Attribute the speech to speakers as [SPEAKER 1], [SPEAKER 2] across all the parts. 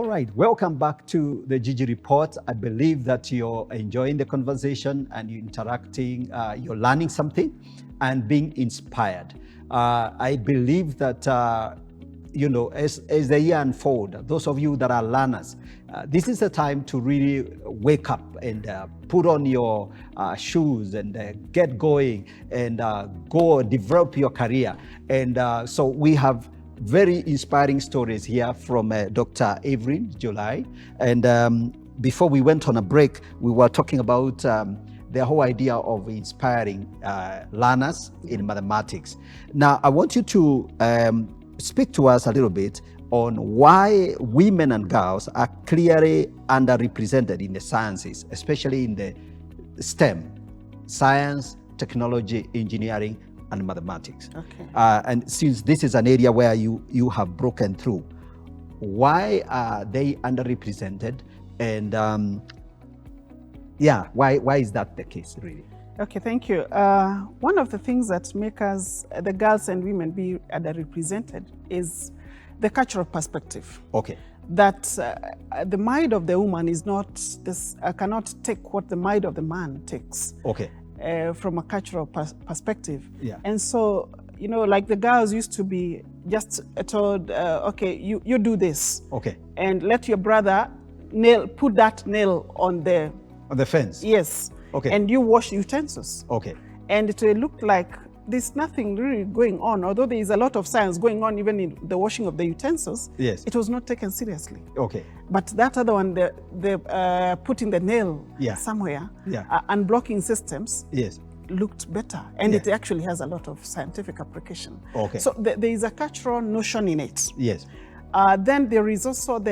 [SPEAKER 1] right, welcome back to the Gigi Report. I believe that you're enjoying the conversation and you're interacting, you're learning something and being inspired. I believe that, as the year unfolds, those of you that are learners, this is a time to really wake up and put on your shoes and get going and go develop your career. And so we have very inspiring stories here from Dr. Avery July. And before we went on a break, we were talking about the whole idea of inspiring learners in mathematics. Now, I want you to speak to us a little bit on why women and girls are clearly underrepresented in the sciences, especially in the STEM, science, technology, engineering, and mathematics.
[SPEAKER 2] Okay.
[SPEAKER 1] And since this is an area where you have broken through, why are they underrepresented? And why is that the case, really?
[SPEAKER 2] Okay, thank you. One of the things that make us, the girls and women, be underrepresented is the cultural perspective.
[SPEAKER 1] Okay.
[SPEAKER 2] That the mind of the woman is not this, cannot take what the mind of the man takes.
[SPEAKER 1] Okay.
[SPEAKER 2] From a cultural perspective.
[SPEAKER 1] Yeah.
[SPEAKER 2] And so, like the girls used to be just told, okay, you do this.
[SPEAKER 1] Okay.
[SPEAKER 2] And let your brother put that nail on the
[SPEAKER 1] fence.
[SPEAKER 2] Yes.
[SPEAKER 1] Okay.
[SPEAKER 2] And you wash utensils.
[SPEAKER 1] Okay.
[SPEAKER 2] And it looked like there's nothing really going on, although there is a lot of science going on even in the washing of the utensils.
[SPEAKER 1] Yes.
[SPEAKER 2] It was not taken seriously.
[SPEAKER 1] Okay.
[SPEAKER 2] But that other one, the putting the nail somewhere, unblocking systems,
[SPEAKER 1] yes,
[SPEAKER 2] looked better. And it actually has a lot of scientific application.
[SPEAKER 1] Okay.
[SPEAKER 2] So there is a cultural notion in it.
[SPEAKER 1] Yes.
[SPEAKER 2] Then there is also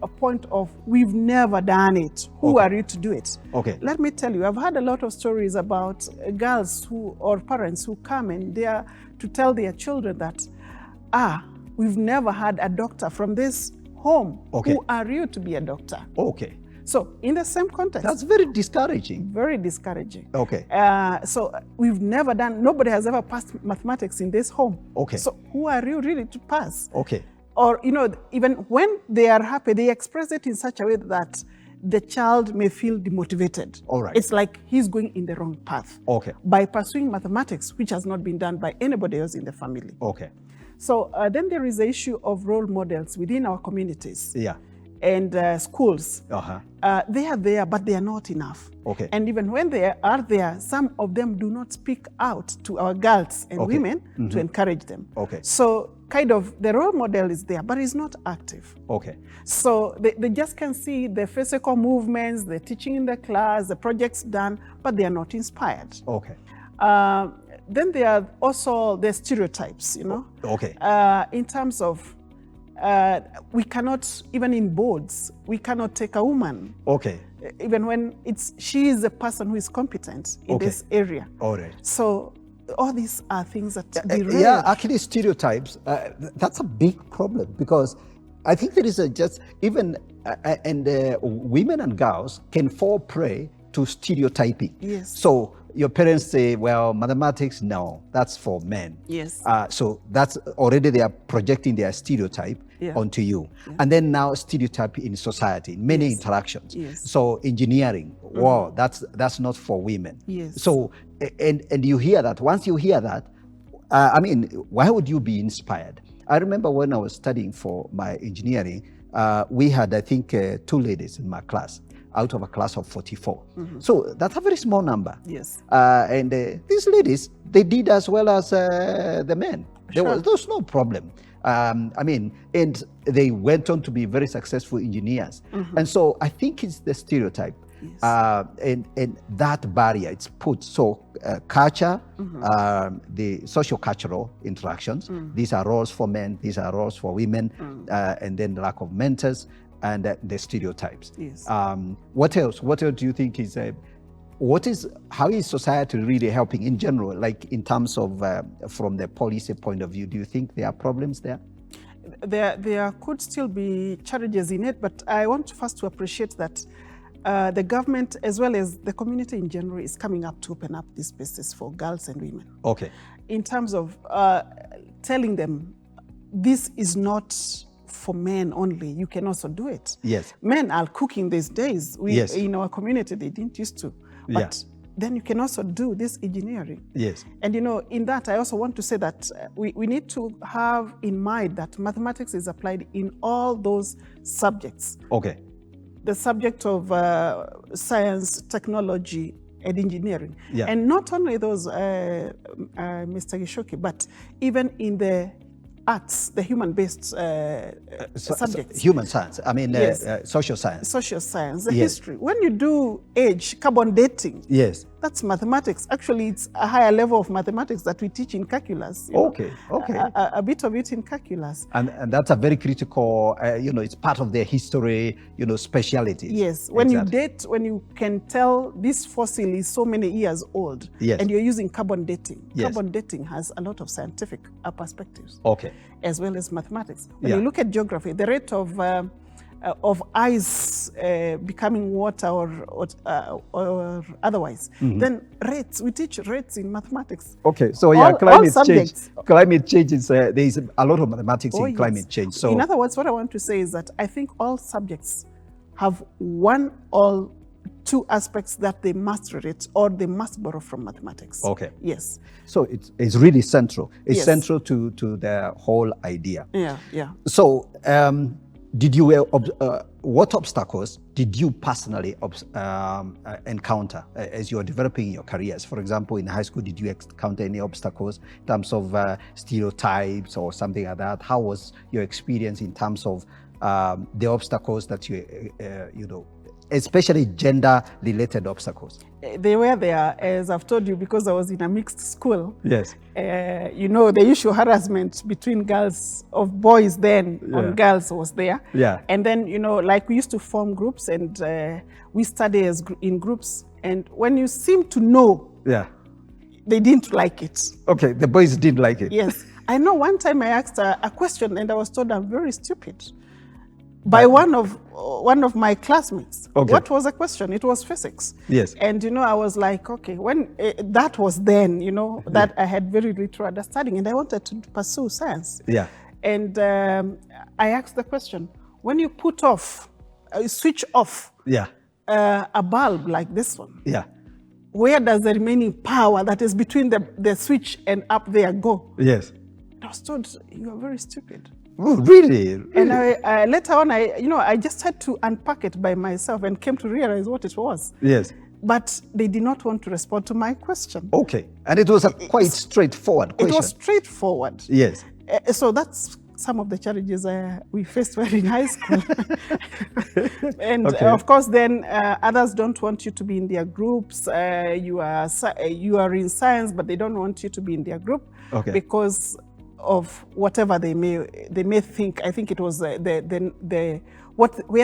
[SPEAKER 2] a point of, we've never done it. Who are you to do it?
[SPEAKER 1] Okay.
[SPEAKER 2] Let me tell you, I've had a lot of stories about girls or parents who come and they are to tell their children that, we've never had a doctor from this home.
[SPEAKER 1] Okay.
[SPEAKER 2] Who are you to be a doctor?
[SPEAKER 1] Okay.
[SPEAKER 2] So in the same context.
[SPEAKER 1] That's very discouraging.
[SPEAKER 2] Very discouraging.
[SPEAKER 1] Okay.
[SPEAKER 2] So we've never done, nobody has ever passed mathematics in this home.
[SPEAKER 1] Okay.
[SPEAKER 2] So who are you really to pass?
[SPEAKER 1] Okay.
[SPEAKER 2] Or, even when they are happy, they express it in such a way that the child may feel demotivated.
[SPEAKER 1] All right.
[SPEAKER 2] It's like he's going in the wrong path.
[SPEAKER 1] Okay.
[SPEAKER 2] By pursuing mathematics, which has not been done by anybody else in the family.
[SPEAKER 1] Okay.
[SPEAKER 2] So then there is the issue of role models within our communities.
[SPEAKER 1] Yeah.
[SPEAKER 2] And schools.
[SPEAKER 1] Uh-huh.
[SPEAKER 2] They are there, but they are not enough.
[SPEAKER 1] Okay.
[SPEAKER 2] And even when they are there, some of them do not speak out to our girls and women to encourage them.
[SPEAKER 1] Okay.
[SPEAKER 2] So kind of the role model is there, but it's not active.
[SPEAKER 1] Okay.
[SPEAKER 2] So they just can see the physical movements, the teaching in the class, the projects done, but they are not inspired.
[SPEAKER 1] Okay.
[SPEAKER 2] Then there are also the stereotypes,
[SPEAKER 1] Okay.
[SPEAKER 2] in terms of we cannot, even in boards, we cannot take a woman.
[SPEAKER 1] Okay.
[SPEAKER 2] Even when she is the person who is competent in this area.
[SPEAKER 1] All right.
[SPEAKER 2] So all these are things that derail.
[SPEAKER 1] Yeah, actually stereotypes, that's a big problem, because I think there is women and girls can fall prey to stereotyping.
[SPEAKER 2] Yes.
[SPEAKER 1] So your parents say, well, mathematics, no, that's for men.
[SPEAKER 2] Yes.
[SPEAKER 1] So that's already they are projecting their stereotype onto you. Yeah. And then now stereotype in society, in many interactions.
[SPEAKER 2] Yes.
[SPEAKER 1] So engineering, wow, that's not for women.
[SPEAKER 2] Yes.
[SPEAKER 1] So, and you hear that. Once you hear that, why would you be inspired? I remember when I was studying for my engineering, we had, I think, 2 ladies in my class, out of a class of 44. So that's a very small number.
[SPEAKER 2] Yes.
[SPEAKER 1] And these ladies, they did as well as the men. There was no problem. And they went on to be very successful engineers. And so I think it's the stereotype. Yes. And that barrier, it's put. So culture, the social-cultural interactions, these are roles for men, these are roles for women, and then the lack of mentors, and the stereotypes.
[SPEAKER 2] Yes.
[SPEAKER 1] What else? What else do you think is, how is society really helping in general, like in terms of, from the policy point of view, do you think there are problems there?
[SPEAKER 2] There could still be challenges in it, but I want first to appreciate that the government, as well as the community in general, is coming up to open up these spaces for girls and women.
[SPEAKER 1] Okay.
[SPEAKER 2] In terms of telling them, this is not for men only. You can also do it.
[SPEAKER 1] Yes.
[SPEAKER 2] Men are cooking these days.
[SPEAKER 1] Yes.
[SPEAKER 2] In our community, they didn't used to. But then you can also do this engineering.
[SPEAKER 1] Yes.
[SPEAKER 2] And in that, I also want to say that we need to have in mind that mathematics is applied in all those subjects.
[SPEAKER 1] Okay.
[SPEAKER 2] The subject of science, technology, and engineering.
[SPEAKER 1] Yeah.
[SPEAKER 2] And not only those, Mr. Gishoki, but even in the arts, the human-based subjects.
[SPEAKER 1] Human science,
[SPEAKER 2] Yes.
[SPEAKER 1] social science.
[SPEAKER 2] Social science, the
[SPEAKER 1] Yes.
[SPEAKER 2] history. When you do age, carbon dating,
[SPEAKER 1] Yes.
[SPEAKER 2] that's mathematics. Actually, it's a higher level of mathematics that we teach in calculus.
[SPEAKER 1] Okay.
[SPEAKER 2] A bit of it in calculus.
[SPEAKER 1] And that's a very critical, it's part of their history, speciality.
[SPEAKER 2] Yes, when you date, when you can tell this fossil is so many years old,
[SPEAKER 1] Yes.
[SPEAKER 2] and you're using carbon dating.
[SPEAKER 1] Yes.
[SPEAKER 2] Carbon dating has a lot of scientific perspectives,
[SPEAKER 1] Okay.
[SPEAKER 2] as well as mathematics. When
[SPEAKER 1] Yeah.
[SPEAKER 2] you look at geography, the rate of ice becoming water or otherwise, then rates, we teach rates in mathematics.
[SPEAKER 1] Okay, so
[SPEAKER 2] All
[SPEAKER 1] climate change.
[SPEAKER 2] subjects.
[SPEAKER 1] Climate change is, there is a lot of mathematics in
[SPEAKER 2] Yes.
[SPEAKER 1] climate change. So
[SPEAKER 2] in other words, what I want to say is that I think all subjects have one or two aspects that they must relate or they must borrow from mathematics.
[SPEAKER 1] Okay.
[SPEAKER 2] Yes.
[SPEAKER 1] So it's really central. It's
[SPEAKER 2] Yes.
[SPEAKER 1] central to the whole idea.
[SPEAKER 2] Yeah.
[SPEAKER 1] So did you what obstacles did you personally encounter as you were developing your careers? For example, in high school, did you encounter any obstacles in terms of stereotypes or something like that? How was your experience in terms of the obstacles that you especially gender-related obstacles?
[SPEAKER 2] They were there, as I've told you, because I was in a mixed school.
[SPEAKER 1] Yes.
[SPEAKER 2] The issue harassment between boys then on girls was there.
[SPEAKER 1] Yeah.
[SPEAKER 2] And then, like we used to form groups and we study in groups. And when you seem to know, they didn't like it.
[SPEAKER 1] Okay, the boys didn't like it.
[SPEAKER 2] Yes. I know one time I asked a question and I was told I'm very stupid by one of my classmates.
[SPEAKER 1] Okay.
[SPEAKER 2] What was the question? It was physics.
[SPEAKER 1] Yes.
[SPEAKER 2] And I was like, okay, when that was then, that I had very little understanding and I wanted to pursue science.
[SPEAKER 1] Yeah.
[SPEAKER 2] And I asked the question, when you switch off a bulb like this one, where does the remaining power that is between the switch and up there go?
[SPEAKER 1] Yes.
[SPEAKER 2] I was told, you are very stupid.
[SPEAKER 1] Oh, really?
[SPEAKER 2] And I later on, I just had to unpack it by myself and came to realize what it was.
[SPEAKER 1] Yes.
[SPEAKER 2] But they did not want to respond to my question.
[SPEAKER 1] Okay. And it was a quite straightforward question.
[SPEAKER 2] It was straightforward.
[SPEAKER 1] Yes.
[SPEAKER 2] So that's some of the challenges we faced while in high school. And of course, then others don't want you to be in their groups. You are in science, but they don't want you to be in their group because of whatever they may think. I think it was where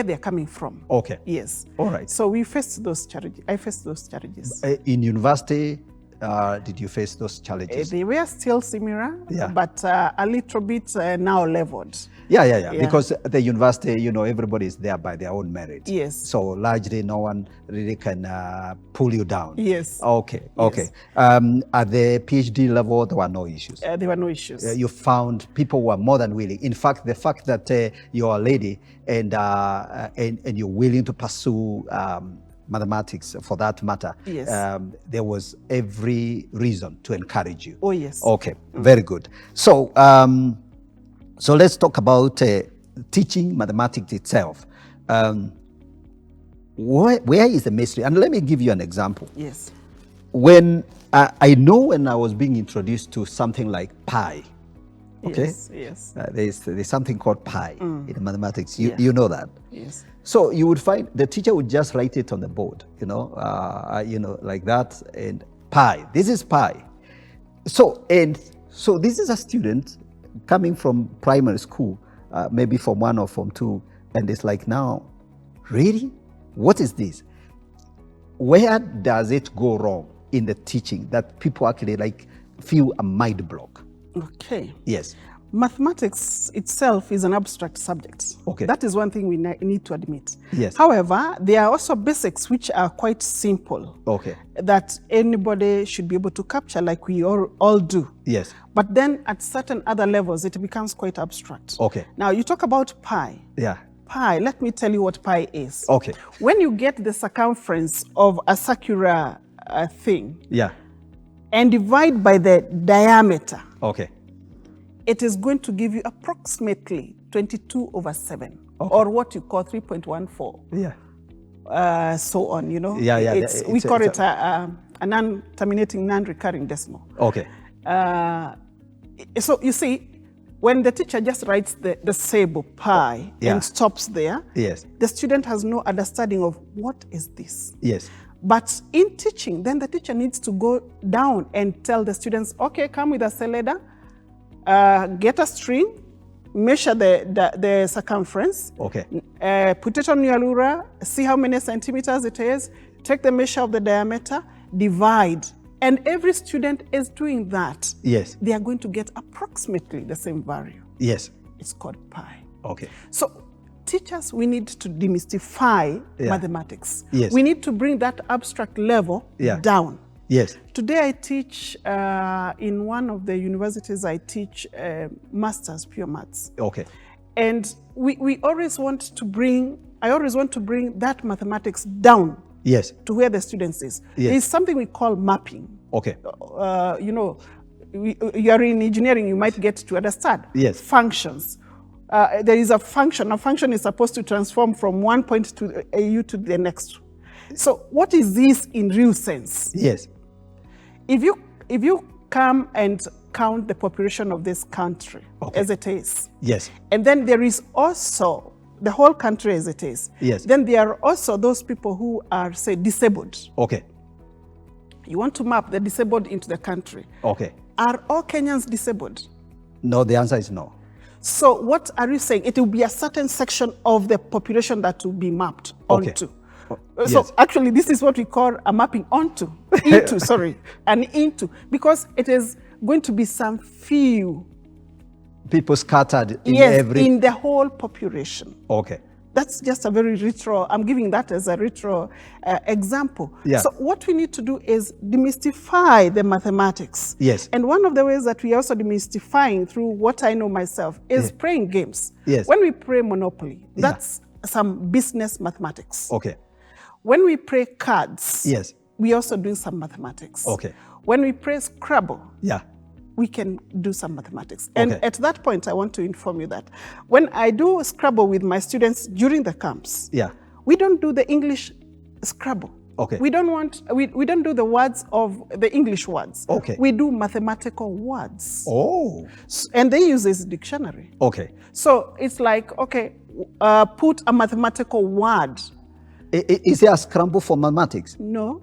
[SPEAKER 2] they're coming from.
[SPEAKER 1] Okay.
[SPEAKER 2] Yes.
[SPEAKER 1] All right.
[SPEAKER 2] So we faced those challenges. I faced those challenges.
[SPEAKER 1] In university, did you face those challenges?
[SPEAKER 2] They were still similar, but a little bit now leveled.
[SPEAKER 1] Yeah. Because at the university, everybody is there by their own merit.
[SPEAKER 2] Yes.
[SPEAKER 1] So largely, no one really can pull you down.
[SPEAKER 2] Yes.
[SPEAKER 1] Okay.
[SPEAKER 2] Yes.
[SPEAKER 1] At the PhD level, there were no issues.
[SPEAKER 2] There were no issues.
[SPEAKER 1] You found people were more than willing. In fact, the fact that you're a lady and you're willing to pursue mathematics, for that matter,
[SPEAKER 2] yes.
[SPEAKER 1] There was every reason to encourage you.
[SPEAKER 2] Oh, yes.
[SPEAKER 1] Okay, very good. So, so let's talk about teaching mathematics itself. Where is the mystery? And let me give you an example.
[SPEAKER 2] Yes.
[SPEAKER 1] When I know when I was being introduced to something like pi, okay?
[SPEAKER 2] Yes.
[SPEAKER 1] There's something called pi in mathematics. You know that?
[SPEAKER 2] Yes.
[SPEAKER 1] So you would find the teacher would just write it on the board, like that, and pi. This is pi. So this is a student coming from primary school, maybe from 1 or from 2, and it's like, now, really? What is this? Where does it go wrong in the teaching that people actually feel a mind block?
[SPEAKER 2] Okay.
[SPEAKER 1] Yes.
[SPEAKER 2] Mathematics itself is an abstract subject.
[SPEAKER 1] Okay.
[SPEAKER 2] That is one thing we need to admit.
[SPEAKER 1] Yes.
[SPEAKER 2] However, there are also basics which are quite simple.
[SPEAKER 1] Okay.
[SPEAKER 2] That anybody should be able to capture, like we all do.
[SPEAKER 1] Yes.
[SPEAKER 2] But then at certain other levels, it becomes quite abstract.
[SPEAKER 1] Okay.
[SPEAKER 2] Now, you talk about pi.
[SPEAKER 1] Yeah.
[SPEAKER 2] Pi, let me tell you what pi is.
[SPEAKER 1] Okay.
[SPEAKER 2] When you get the circumference of a circular thing,
[SPEAKER 1] Yeah.
[SPEAKER 2] and divide by the diameter,
[SPEAKER 1] Okay.
[SPEAKER 2] it is going to give you approximately 22/7,
[SPEAKER 1] Okay.
[SPEAKER 2] or what you call 3.14.
[SPEAKER 1] Yeah.
[SPEAKER 2] So on, you know.
[SPEAKER 1] Yeah, yeah.
[SPEAKER 2] We call it a non-terminating, non-recurring decimal.
[SPEAKER 1] Okay.
[SPEAKER 2] So you see, when the teacher just writes the symbol pi and stops there,
[SPEAKER 1] Yes.
[SPEAKER 2] the student has no understanding of what is this.
[SPEAKER 1] Yes.
[SPEAKER 2] But in teaching, then the teacher needs to go down and tell the students, okay, come with a cylinder, get a string, measure the circumference,
[SPEAKER 1] Okay.
[SPEAKER 2] Put it on your ruler, see how many centimeters it is, take the measure of the diameter, divide. And every student is doing that.
[SPEAKER 1] Yes.
[SPEAKER 2] They are going to get approximately the same value.
[SPEAKER 1] Yes.
[SPEAKER 2] It's called pi.
[SPEAKER 1] Okay.
[SPEAKER 2] So teachers, we need to demystify mathematics.
[SPEAKER 1] Yes.
[SPEAKER 2] We need to bring that abstract level down.
[SPEAKER 1] Yes.
[SPEAKER 2] Today I teach, in one of the universities, I teach Masters Pure Maths.
[SPEAKER 1] Okay.
[SPEAKER 2] And we always want to bring, I always want to bring that mathematics down.
[SPEAKER 1] Yes.
[SPEAKER 2] To where the students is.
[SPEAKER 1] Yes.
[SPEAKER 2] It's something we call mapping.
[SPEAKER 1] Okay.
[SPEAKER 2] You know, you are in engineering, you might get to understand.
[SPEAKER 1] Yes.
[SPEAKER 2] Functions. There is a function. A function is supposed to transform from one point to u to the next. So what is this in real sense?
[SPEAKER 1] Yes.
[SPEAKER 2] If you come and count the population of this country as it is,
[SPEAKER 1] yes,
[SPEAKER 2] and then there is also the whole country as it is,
[SPEAKER 1] yes,
[SPEAKER 2] then there are also those people who are, say, disabled.
[SPEAKER 1] Okay.
[SPEAKER 2] You want to map the disabled into the country.
[SPEAKER 1] Okay.
[SPEAKER 2] Are all Kenyans disabled?
[SPEAKER 1] No, the answer is no.
[SPEAKER 2] So what are you saying? It will be a certain section of the population that will be mapped onto. So
[SPEAKER 1] yes.
[SPEAKER 2] Actually, this is what we call a mapping onto, into, sorry, and into, because it is going to be some few
[SPEAKER 1] people scattered in
[SPEAKER 2] in the whole population.
[SPEAKER 1] Okay.
[SPEAKER 2] That's just a very retro, I'm giving that as a retro example.
[SPEAKER 1] Yeah.
[SPEAKER 2] So what we need to do is demystify the mathematics.
[SPEAKER 1] Yes.
[SPEAKER 2] And one of the ways that we are also demystifying through what I know myself is playing games.
[SPEAKER 1] Yes.
[SPEAKER 2] When we play Monopoly, that's some business mathematics.
[SPEAKER 1] Okay.
[SPEAKER 2] When we play cards,
[SPEAKER 1] yes,
[SPEAKER 2] we also do some mathematics.
[SPEAKER 1] Okay.
[SPEAKER 2] When we play Scrabble,
[SPEAKER 1] yeah,
[SPEAKER 2] we can do some mathematics. And at that point, I want to inform you that when I do Scrabble with my students during the camps, we don't do the English Scrabble.
[SPEAKER 1] Okay.
[SPEAKER 2] We don't do the words of the English words.
[SPEAKER 1] Okay.
[SPEAKER 2] We do mathematical words.
[SPEAKER 1] Oh.
[SPEAKER 2] And they use this dictionary.
[SPEAKER 1] Okay.
[SPEAKER 2] So it's like, okay, put a mathematical word.
[SPEAKER 1] Is there a scramble for mathematics?
[SPEAKER 2] No.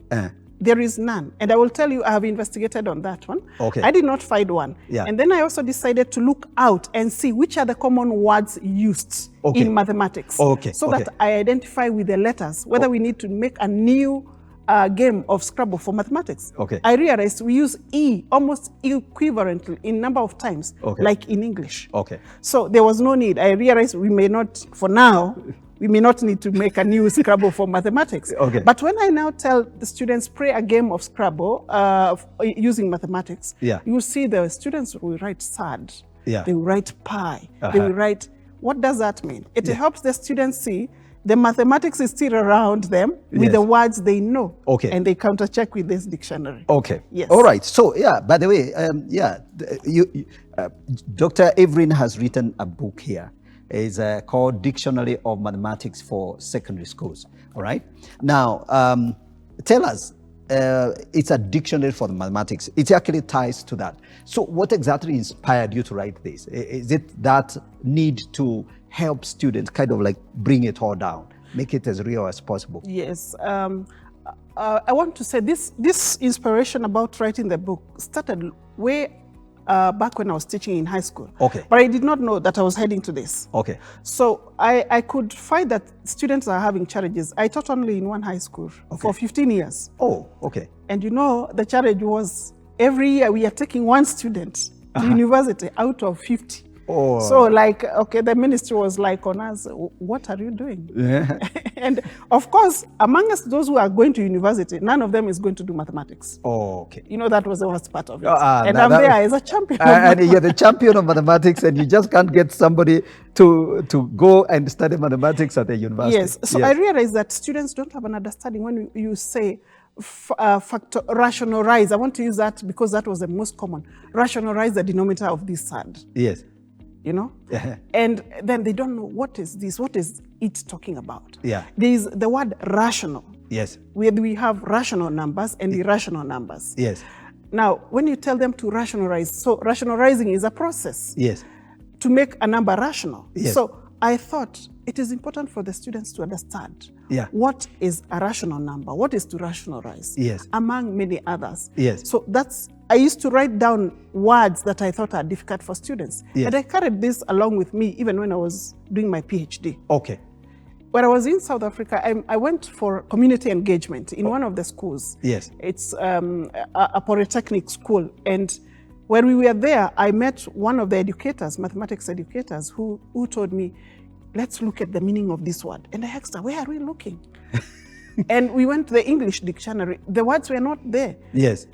[SPEAKER 2] There is none. And I will tell you, I have investigated on that one.
[SPEAKER 1] Okay.
[SPEAKER 2] I did not find one.
[SPEAKER 1] Yeah.
[SPEAKER 2] And then I also decided to look out and see which are the common words used in mathematics.
[SPEAKER 1] Okay.
[SPEAKER 2] So that I identify with the letters whether we need to make a new game of Scrabble for mathematics.
[SPEAKER 1] Okay.
[SPEAKER 2] I realized we use E almost equivalently in number of times, like in English.
[SPEAKER 1] Okay.
[SPEAKER 2] So there was no need. I realized we may not, for now, we may not need to make a new Scrabble for mathematics.
[SPEAKER 1] Okay.
[SPEAKER 2] But when I now tell the students, play a game of Scrabble using mathematics, you will see the students will write SAD, they will write pi, they will write, what does that mean? It helps the students see the mathematics is still around them with the words they know. Okay. And they counter-check with this dictionary.
[SPEAKER 1] Okay.
[SPEAKER 2] Yes.
[SPEAKER 1] All right. So, by the way, Dr. Evelyn has written a book here. It's called Dictionary of Mathematics for Secondary Schools. All right. Now, tell us, it's a dictionary for the mathematics. It actually ties to that. So what exactly inspired you to write this? Is it that need to help students kind of like bring it all down, make it as real as possible?
[SPEAKER 2] Yes. I want to say this inspiration about writing the book started way back when I was teaching in high school.
[SPEAKER 1] Okay.
[SPEAKER 2] But I did not know that I was heading to this.
[SPEAKER 1] Okay.
[SPEAKER 2] So I could find that students are having challenges. I taught only in one high school for 15 years.
[SPEAKER 1] Oh, okay.
[SPEAKER 2] And you know, the challenge was every year we are taking one student to university out of 50.
[SPEAKER 1] Oh.
[SPEAKER 2] So like, okay, the ministry was like on us, what are you doing?
[SPEAKER 1] Yeah.
[SPEAKER 2] And of course, among us, those who are going to university, none of them is going to do mathematics.
[SPEAKER 1] Oh, okay.
[SPEAKER 2] You know, that was the worst part of it.
[SPEAKER 1] And
[SPEAKER 2] I'm there as a champion.
[SPEAKER 1] And you're the champion of mathematics, and you just can't get somebody to go and study mathematics at the university.
[SPEAKER 2] Yes. So I realized that students don't have an understanding when you say rationalize. I want to use that because that was the most common. Rationalize the denominator of this side.
[SPEAKER 1] Yes.
[SPEAKER 2] You know? And then they don't know what is this, what is it talking about?
[SPEAKER 1] Yeah.
[SPEAKER 2] There is the word rational.
[SPEAKER 1] Yes.
[SPEAKER 2] Where we have rational numbers and irrational numbers.
[SPEAKER 1] Yes.
[SPEAKER 2] Now, when you tell them to rationalize, so rationalizing is a process.
[SPEAKER 1] Yes.
[SPEAKER 2] To make a number rational.
[SPEAKER 1] Yes.
[SPEAKER 2] So I thought it is important for the students to understand what is a rational number, what is to rationalize, among many others.
[SPEAKER 1] Yes.
[SPEAKER 2] So I used to write down words that I thought are difficult for students.
[SPEAKER 1] Yes.
[SPEAKER 2] And I carried this along with me even when I was doing my PhD.
[SPEAKER 1] Okay.
[SPEAKER 2] When I was in South Africa, I went for community engagement in one of the schools.
[SPEAKER 1] Yes.
[SPEAKER 2] It's a polytechnic school. And when we were there, I met one of the educators, mathematics educators, who told me, let's look at the meaning of this word. And I asked her, where are we looking? And we went to the English dictionary. The words were not there.
[SPEAKER 1] Yes.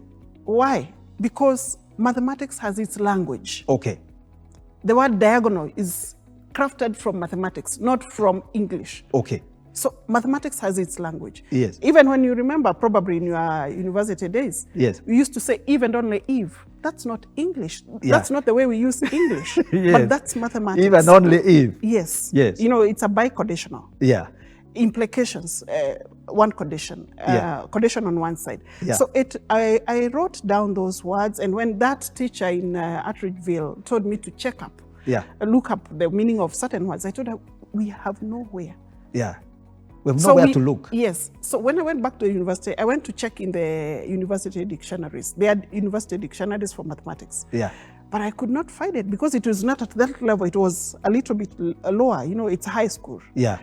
[SPEAKER 2] Why? Because mathematics has its language.
[SPEAKER 1] Okay.
[SPEAKER 2] The word diagonal is crafted from mathematics, not from English.
[SPEAKER 1] Okay.
[SPEAKER 2] So mathematics has its language.
[SPEAKER 1] Yes.
[SPEAKER 2] Even when you remember, probably in your university days,
[SPEAKER 1] yes,
[SPEAKER 2] we used to say Eve and only Eve. That's not English. That's not the way we use English.
[SPEAKER 1] Yes.
[SPEAKER 2] But that's mathematics.
[SPEAKER 1] Eve and only Eve.
[SPEAKER 2] Yes.
[SPEAKER 1] Yes.
[SPEAKER 2] You know, it's a biconditional.
[SPEAKER 1] Yeah.
[SPEAKER 2] Implications, one condition, condition on one side.
[SPEAKER 1] Yeah.
[SPEAKER 2] So I wrote down those words, and when that teacher in Atteridgeville told me to check up, look up the meaning of certain words, I told her, we have nowhere.
[SPEAKER 1] Yeah. We have nowhere to look.
[SPEAKER 2] Yes. So when I went back to the university, I went to check in the university dictionaries. They had university dictionaries for mathematics.
[SPEAKER 1] Yeah.
[SPEAKER 2] But I could not find it because it was not at that level. It was a little bit lower. You know, it's high school.
[SPEAKER 1] Yeah.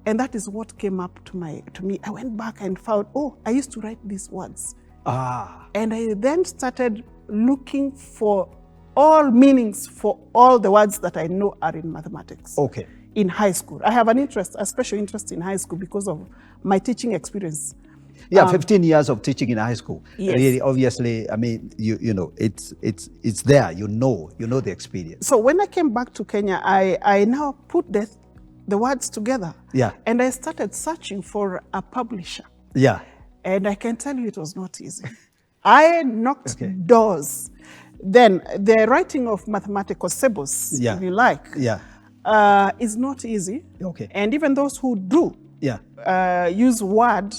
[SPEAKER 2] And that is what came up to me. I went back and found, oh, I used to write these words.
[SPEAKER 1] Ah.
[SPEAKER 2] And I then started looking for all meanings for all the words that I know are in mathematics.
[SPEAKER 1] Okay.
[SPEAKER 2] In high school. I have a special interest in high school because of my teaching experience.
[SPEAKER 1] Yeah, 15 years of teaching in high school.
[SPEAKER 2] Yes.
[SPEAKER 1] Really, obviously, I mean, you know, it's there. You know the experience.
[SPEAKER 2] So when I came back to Kenya, I now put the words together.
[SPEAKER 1] Yeah.
[SPEAKER 2] And I started searching for a publisher.
[SPEAKER 1] Yeah.
[SPEAKER 2] And I can tell you it was not easy. I knocked doors. Then the writing of mathematical syllabus, if you like, is not easy.
[SPEAKER 1] Okay.
[SPEAKER 2] And even those who do use Word,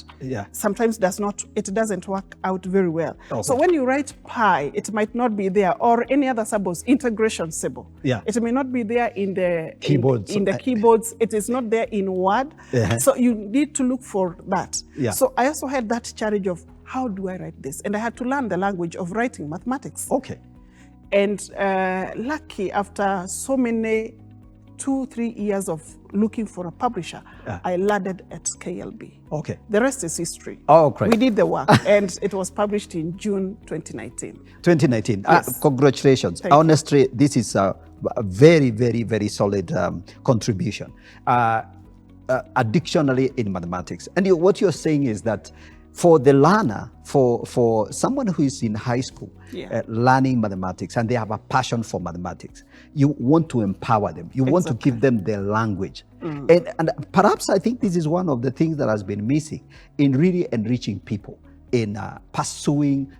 [SPEAKER 2] sometimes it doesn't work out very well.
[SPEAKER 1] Okay.
[SPEAKER 2] So when you write pi, it might not be there, or any other symbols, integration symbol.
[SPEAKER 1] Yeah.
[SPEAKER 2] It may not be there in the
[SPEAKER 1] keyboards.
[SPEAKER 2] In the keyboards, it is not there in Word. So you need to look for that.
[SPEAKER 1] Yeah.
[SPEAKER 2] So I also had that challenge of how do I write this? And I had to learn the language of writing mathematics.
[SPEAKER 1] Okay.
[SPEAKER 2] And lucky, after so many 2-3 years of looking for a publisher, I landed at KLB.
[SPEAKER 1] Okay.
[SPEAKER 2] The rest is history.
[SPEAKER 1] Oh, great.
[SPEAKER 2] We did the work, and it was published in June 2019.
[SPEAKER 1] 2019.
[SPEAKER 2] Yes.
[SPEAKER 1] Congratulations.
[SPEAKER 2] Thank you.
[SPEAKER 1] Honestly, this is a very, very, very solid contribution. A dictionary in mathematics. And what you're saying is that for the learner, for someone who is in high school, learning mathematics, and they have a passion for mathematics, you want to empower them. You want to give them their language. And perhaps I think this is one of the things that has been missing in really enriching people in pursuing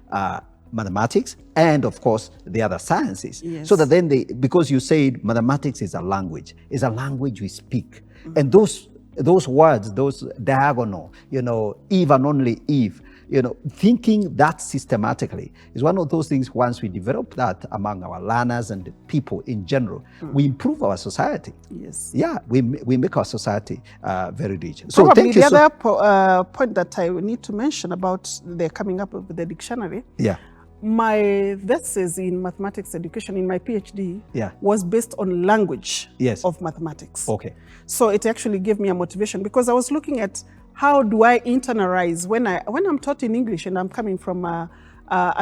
[SPEAKER 1] mathematics and, of course, the other sciences.
[SPEAKER 2] Yes.
[SPEAKER 1] So that then because you said mathematics is a language we speak. And those words, those diagonal, Eve and only Eve, thinking that systematically is one of those things. Once we develop that among our learners and people in general, we improve our society.
[SPEAKER 2] Yes.
[SPEAKER 1] Yeah, we make our society very rich. So
[SPEAKER 2] probably
[SPEAKER 1] thank you.
[SPEAKER 2] The other point that I need to mention about the coming up with the dictionary.
[SPEAKER 1] Yeah.
[SPEAKER 2] My thesis in mathematics education in my PhD was based on language of mathematics.
[SPEAKER 1] Okay.
[SPEAKER 2] So it actually gave me a motivation because I was looking at how do I internalize when I'm taught in English and I'm coming from a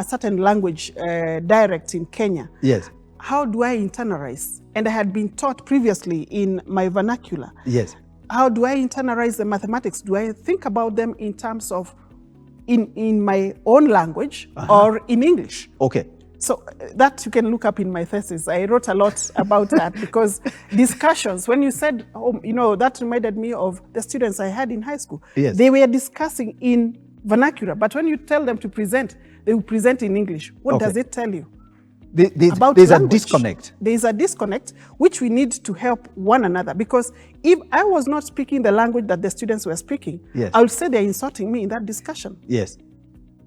[SPEAKER 2] certain language dialect in Kenya.
[SPEAKER 1] Yes.
[SPEAKER 2] how do I internalize? And I had been taught previously in my vernacular.
[SPEAKER 1] Yes.
[SPEAKER 2] How do I internalize the mathematics? Do I think about them in terms of in my own language or in English?
[SPEAKER 1] Okay.
[SPEAKER 2] So that you can look up in my thesis. I wrote a lot about that because discussions, when you said, that reminded me of the students I had in high school.
[SPEAKER 1] Yes.
[SPEAKER 2] They were discussing in vernacular, but when you tell them to present, they will present in English. What does it tell you?
[SPEAKER 1] There's a disconnect.
[SPEAKER 2] There is a disconnect which we need to help one another, because if I was not speaking the language that the students were speaking,
[SPEAKER 1] yes,
[SPEAKER 2] I would say they're insulting me in that discussion.
[SPEAKER 1] Yes.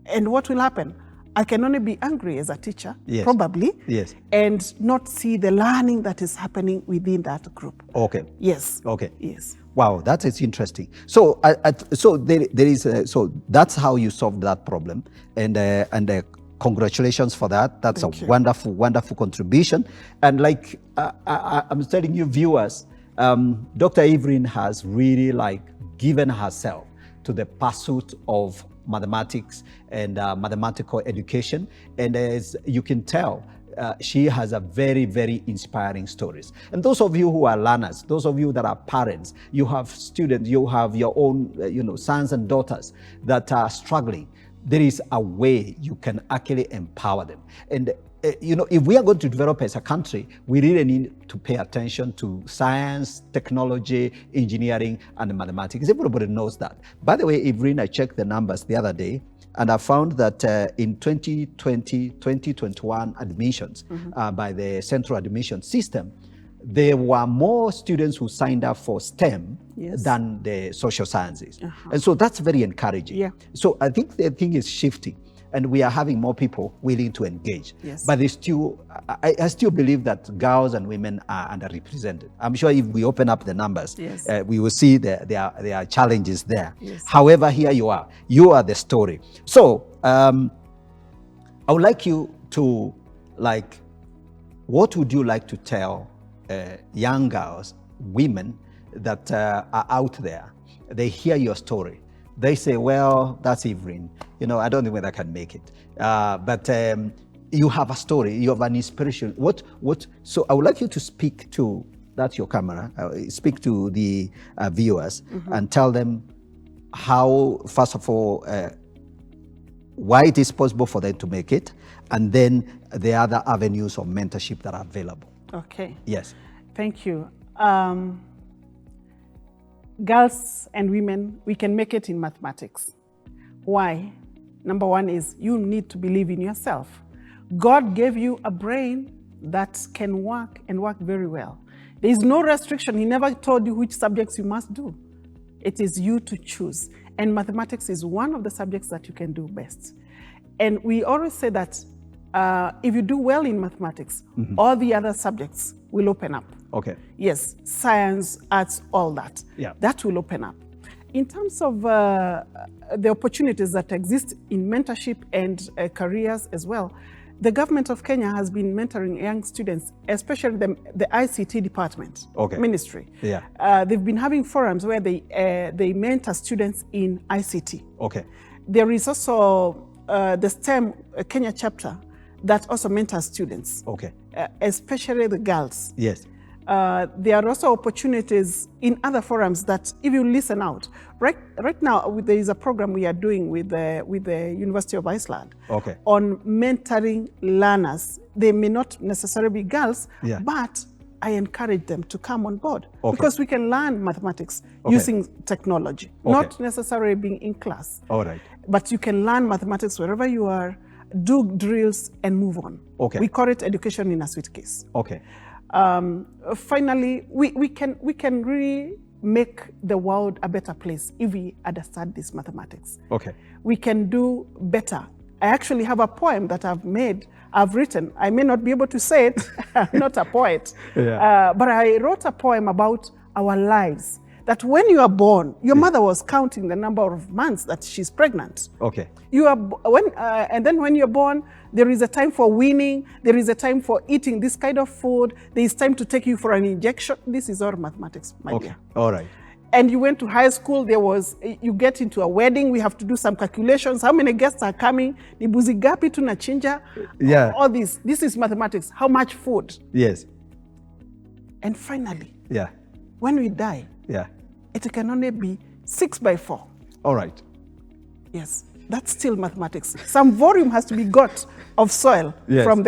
[SPEAKER 2] And what will happen? I can only be angry as a teacher,
[SPEAKER 1] yes,
[SPEAKER 2] probably,
[SPEAKER 1] yes,
[SPEAKER 2] and not see the learning that is happening within that group.
[SPEAKER 1] Okay.
[SPEAKER 2] Yes.
[SPEAKER 1] Okay.
[SPEAKER 2] Yes.
[SPEAKER 1] Wow, that is interesting. So, so that's how you solved that problem, and congratulations for that. That's
[SPEAKER 2] Thank
[SPEAKER 1] a
[SPEAKER 2] you.
[SPEAKER 1] wonderful, wonderful contribution. And like I'm telling you, viewers, Dr. Evelyn has really given herself to the pursuit of mathematics and mathematical education. And as you can tell, she has a very, very inspiring stories. And those of you who are learners, those of you that are parents, you have students, you have your own, sons and daughters that are struggling. There is a way you can actually empower them. And if we are going to develop as a country, we really need to pay attention to science, technology, engineering, and mathematics. Everybody knows that. By the way, Evelyn, I checked the numbers the other day, and I found that in 2020, 2021 admissions by the central admission system, there were more students who signed up for STEM than the social sciences. And so that's very encouraging.
[SPEAKER 2] Yeah.
[SPEAKER 1] So I think the thing is shifting, and we are having more people willing to engage.
[SPEAKER 2] Yes.
[SPEAKER 1] But I still believe that girls and women are underrepresented. I'm sure if we open up the numbers,
[SPEAKER 2] yes,
[SPEAKER 1] we will see there are challenges there.
[SPEAKER 2] Yes.
[SPEAKER 1] However, here you are the story. So I would like you to, what would you like to tell young girls, women that are out there? They hear your story. They say, well, that's Evelyn. I don't think whether I can make it. But you have a story, you have an inspiration. So I would like you to speak to, that's your camera, speak to the viewers and tell them how, first of all, why it is possible for them to make it, and then the other avenues of mentorship that are available.
[SPEAKER 2] Okay.
[SPEAKER 1] Yes.
[SPEAKER 2] Thank you. Girls and women, we can make it in mathematics. Why? Number one is you need to believe in yourself. God gave you a brain that can work and work very well. There is no restriction. He never told you which subjects you must do. It is you to choose. And mathematics is one of the subjects that you can do best. And we always say that if you do well in mathematics, all the other subjects will open up.
[SPEAKER 1] Okay.
[SPEAKER 2] Yes, science, arts, all that.
[SPEAKER 1] Yeah.
[SPEAKER 2] That will open up. In terms of the opportunities that exist in mentorship and careers as well, the government of Kenya has been mentoring young students, especially the ICT department, ministry.
[SPEAKER 1] Yeah.
[SPEAKER 2] They've been having forums where they mentor students in ICT.
[SPEAKER 1] Okay.
[SPEAKER 2] There is also the STEM Kenya chapter that also mentors students.
[SPEAKER 1] Okay.
[SPEAKER 2] Especially the girls.
[SPEAKER 1] Yes.
[SPEAKER 2] There are also opportunities in other forums that if you listen out, right now there is a program we are doing with the University of Iceland on mentoring learners. They may not necessarily be girls, but I encourage them to come on board because we can learn mathematics using technology, not necessarily being in class.
[SPEAKER 1] All right.
[SPEAKER 2] But you can learn mathematics wherever you are, do drills and move on.
[SPEAKER 1] Okay.
[SPEAKER 2] We call it education in a suitcase.
[SPEAKER 1] Okay.
[SPEAKER 2] Finally, we can really make the world a better place if we understand this mathematics.
[SPEAKER 1] Okay.
[SPEAKER 2] We can do better. I actually have a poem that I've written. I may not be able to say it, I'm not a poet, but I wrote a poem about our lives. That when you are born, your mother was counting the number of months that she's pregnant.
[SPEAKER 1] Okay.
[SPEAKER 2] And then when you're born, there is a time for weaning, there is a time for eating this kind of food, there is time to take you for an injection. This is all mathematics, my dear.
[SPEAKER 1] All right.
[SPEAKER 2] and you went to high school, you get into a wedding, we have to do some calculations. How many guests are coming? Ni buzi gapi tunachinja?
[SPEAKER 1] Yeah.
[SPEAKER 2] All this. This is mathematics. How much food?
[SPEAKER 1] Yes.
[SPEAKER 2] And finally,
[SPEAKER 1] Yeah.
[SPEAKER 2] when we die,
[SPEAKER 1] Yeah.
[SPEAKER 2] it can only be 6 by 4.
[SPEAKER 1] All right.
[SPEAKER 2] Yes. That's still mathematics. Some volume has to be got of soil
[SPEAKER 1] Yes.
[SPEAKER 2] from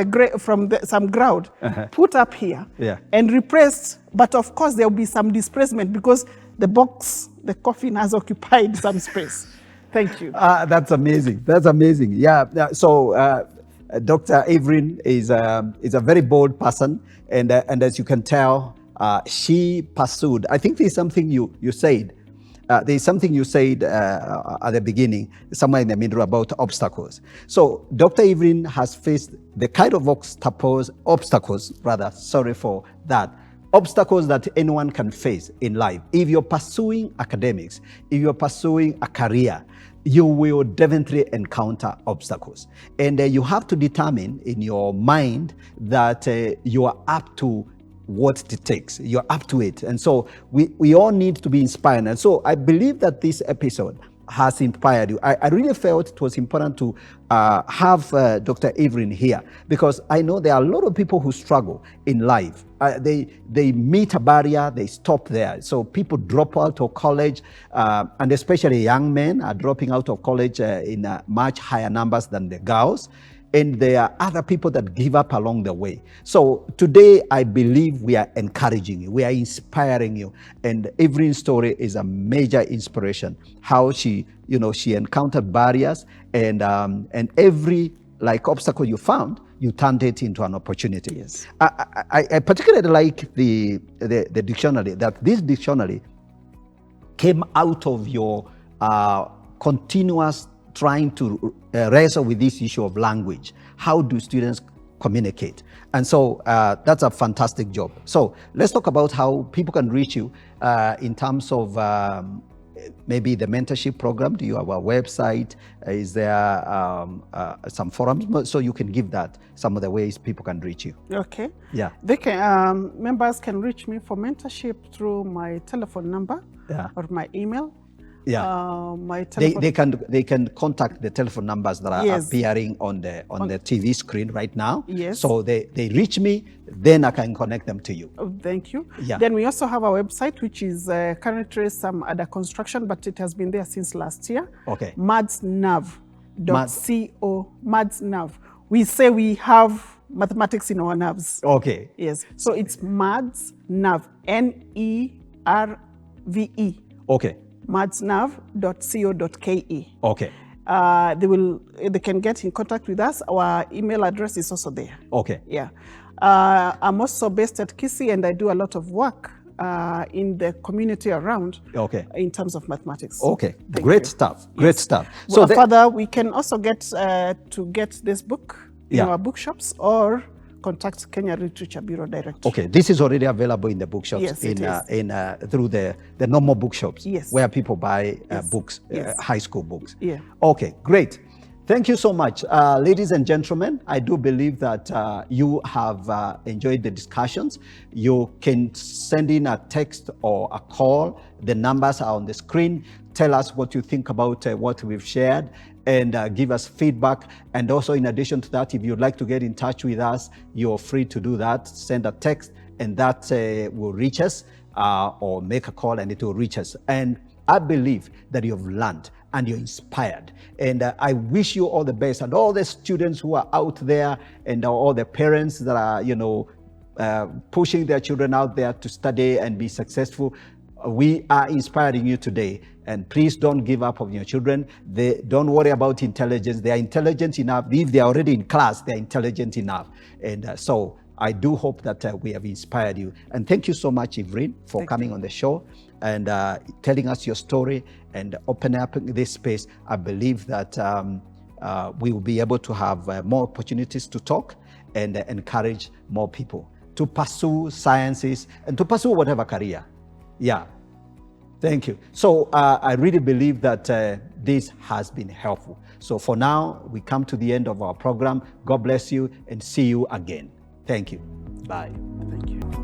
[SPEAKER 2] some ground, put up here,
[SPEAKER 1] Yeah.
[SPEAKER 2] and replaced. But of course, there will be some displacement because the coffin has occupied some space. Thank you.
[SPEAKER 1] That's amazing. That's amazing. Yeah. So Dr. Evelyn is a very bold person, and as you can tell, she pursued. I think there's something you said. There's something you said at the beginning, somewhere in the middle, about obstacles. So Dr. Evelyn has faced the kind of obstacles that anyone can face in life. If you're pursuing academics, if you're pursuing a career, you will definitely encounter obstacles. And you have to determine in your mind that you are up to what it takes. You're up to it. And so we all need to be inspired. And so I believe that this episode has inspired you. I really felt it was important to have Dr. Evelyn here, because I know there are a lot of people who struggle in life. They meet a barrier, they stop there. So people drop out of college, and especially young men are dropping out of college in much higher numbers than the girls. And there are other people that give up along the way. So today, I believe we are encouraging you, we are inspiring you. And Evelyn's story is a major inspiration. How she encountered barriers, and every obstacle you found, you turned it into an opportunity.
[SPEAKER 2] Yes.
[SPEAKER 1] I particularly like the dictionary, that this dictionary came out of your continuous trying to wrestle with this issue of language. How do students communicate? And so that's a fantastic job. So let's talk about how people can reach you in terms of maybe the mentorship program. Do you have a website? Is there some forums? So you can give that some of the ways people can reach you.
[SPEAKER 2] Okay.
[SPEAKER 1] Yeah.
[SPEAKER 2] They can members can reach me for mentorship through my telephone number, or my email.
[SPEAKER 1] Yeah,
[SPEAKER 2] my telephone.
[SPEAKER 1] They can contact the telephone numbers that are appearing on the TV screen right now.
[SPEAKER 2] Yes.
[SPEAKER 1] So they reach me, then I can connect them to you.
[SPEAKER 2] Oh, thank you.
[SPEAKER 1] Yeah.
[SPEAKER 2] Then we also have a website which is currently some under construction, but it has been there since last year.
[SPEAKER 1] Okay.
[SPEAKER 2] madsnav.co. Madsnav. We say we have mathematics in our nerves.
[SPEAKER 1] Okay.
[SPEAKER 2] Yes. So it's madsnav. NERVE.
[SPEAKER 1] Okay.
[SPEAKER 2] madsnav.co.ke.
[SPEAKER 1] Okay.
[SPEAKER 2] They can get in contact with us. Our email address is also there.
[SPEAKER 1] Okay.
[SPEAKER 2] Yeah. I'm also based at Kisii, and I do a lot of work in the community around.
[SPEAKER 1] Okay.
[SPEAKER 2] In terms of mathematics.
[SPEAKER 1] Okay.
[SPEAKER 2] Thank
[SPEAKER 1] Great
[SPEAKER 2] you.
[SPEAKER 1] stuff. Great stuff.
[SPEAKER 2] So further, we can also get this book in
[SPEAKER 1] Yeah.
[SPEAKER 2] our bookshops, or contact Kenya Literature Bureau directly.
[SPEAKER 1] Okay, this is already available in the bookshops.
[SPEAKER 2] Yes, it is.
[SPEAKER 1] Through the normal bookshops.
[SPEAKER 2] Yes.
[SPEAKER 1] Where people buy
[SPEAKER 2] Yes.
[SPEAKER 1] books,
[SPEAKER 2] Yes.
[SPEAKER 1] high school books.
[SPEAKER 2] Yeah.
[SPEAKER 1] Okay, great. Thank you so much. Ladies and gentlemen, I do believe that you have enjoyed the discussions. You can send in a text or a call. The numbers are on the screen. Tell us what you think about what we've shared, and give us feedback. And also, in addition to that, if you'd like to get in touch with us, you're free to do that. Send a text, and that will reach us, or make a call and it will reach us. And I believe that you've learned and you're inspired. And I wish you all the best, and all the students who are out there, and all the parents that are, pushing their children out there to study and be successful. We are inspiring you today. And please don't give up on your children. Don't worry about intelligence. They are intelligent enough. If they are already in class, they are intelligent enough. And so I do hope that we have inspired you. And thank you so much, Evelyn, for coming on the show and telling us your story and opening up this space. I believe that we will be able to have more opportunities to talk and encourage more people to pursue sciences and to pursue whatever career. Yeah. Thank you. So I really believe that this has been helpful. So for now, we come to the end of our program. God bless you, and see you again. Thank you. Bye.
[SPEAKER 2] Thank you.